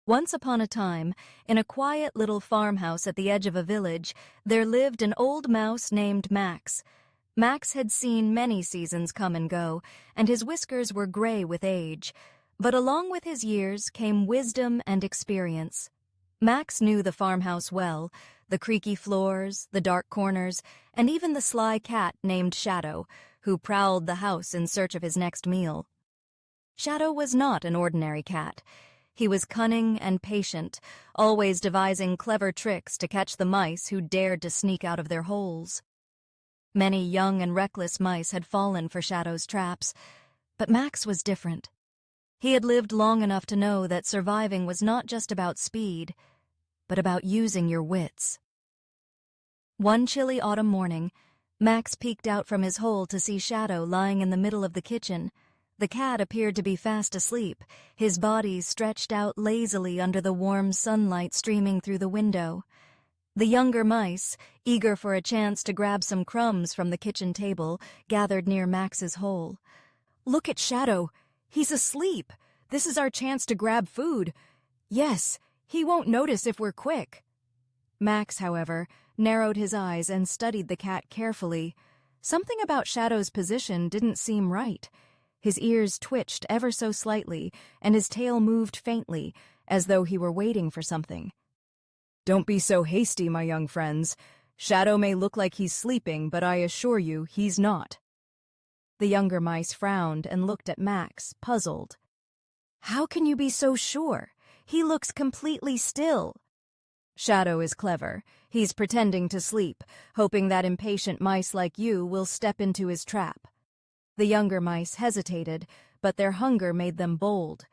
Once upon a time, in a quiet little farmhouse at the edge of a village, there lived an old mouse named Max. Max had seen many seasons come and go, and his whiskers were gray with age. But along with his years came wisdom and experience. Max knew the farmhouse well, the creaky floors, the dark corners, and even the sly cat named Shadow, who prowled the house in search of his next meal. Shadow was not an ordinary cat. He was cunning and patient, always devising clever tricks to catch the mice who dared to sneak out of their holes. Many young and reckless mice had fallen for Shadow's traps, but Max was different. He had lived long enough to know that surviving was not just about speed, but about using your wits. One chilly autumn morning, Max peeked out from his hole to see Shadow lying in the middle of the kitchen. The cat appeared to be fast asleep, his body stretched out lazily under the warm sunlight streaming through the window. The younger mice, eager for a chance to grab some crumbs from the kitchen table, gathered near Max's hole. "Look at Shadow! He's asleep! This is our chance to grab food! Yes, he won't notice if we're quick!" Max, however, narrowed his eyes and studied the cat carefully. Something about Shadow's position didn't seem right. His ears twitched ever so slightly, and his tail moved faintly, as though he were waiting for something. "Don't be so hasty, my young friends. Shadow may look like he's sleeping, but I assure you he's not." The younger mice frowned and looked at Max, puzzled. "How can you be so sure? He looks completely still." "Shadow is clever. He's pretending to sleep, hoping that impatient mice like you will step into his trap." The younger mice hesitated, but their hunger made them bold.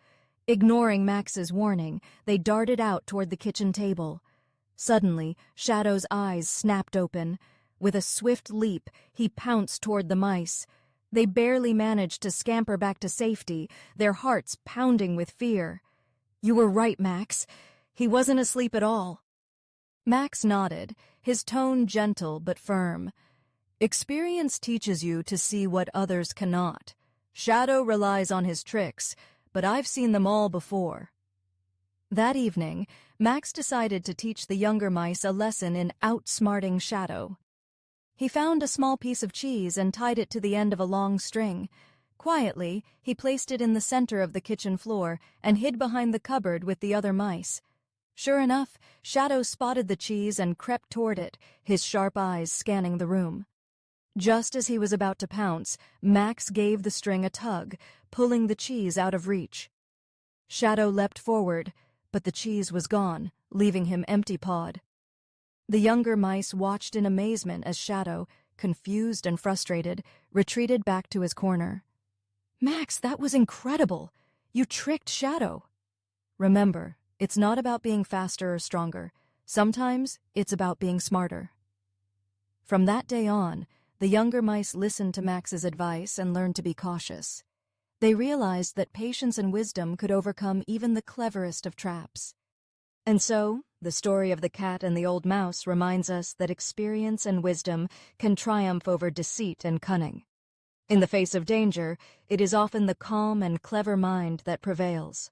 Ignoring Max's warning, they darted out toward the kitchen table. Suddenly, Shadow's eyes snapped open. With a swift leap, he pounced toward the mice. They barely managed to scamper back to safety, their hearts pounding with fear. "You were right, Max. He wasn't asleep at all." Max nodded, his tone gentle but firm. "Experience teaches you to see what others cannot. Shadow relies on his tricks, but I've seen them all before." That evening, Max decided to teach the younger mice a lesson in outsmarting Shadow. He found a small piece of cheese and tied it to the end of a long string. Quietly, he placed it in the center of the kitchen floor and hid behind the cupboard with the other mice. Sure enough, Shadow spotted the cheese and crept toward it, his sharp eyes scanning the room. Just as he was about to pounce, Max gave the string a tug, pulling the cheese out of reach. Shadow leapt forward, but the cheese was gone, leaving him empty-pawed. The younger mice watched in amazement as Shadow, confused and frustrated, retreated back to his corner. "Max, that was incredible! You tricked Shadow!" "Remember, it's not about being faster or stronger. Sometimes it's about being smarter." From that day on, the younger mice listened to Max's advice and learned to be cautious. They realized that patience and wisdom could overcome even the cleverest of traps. And so, the story of the cat and the old mouse reminds us that experience and wisdom can triumph over deceit and cunning. In the face of danger, it is often the calm and clever mind that prevails.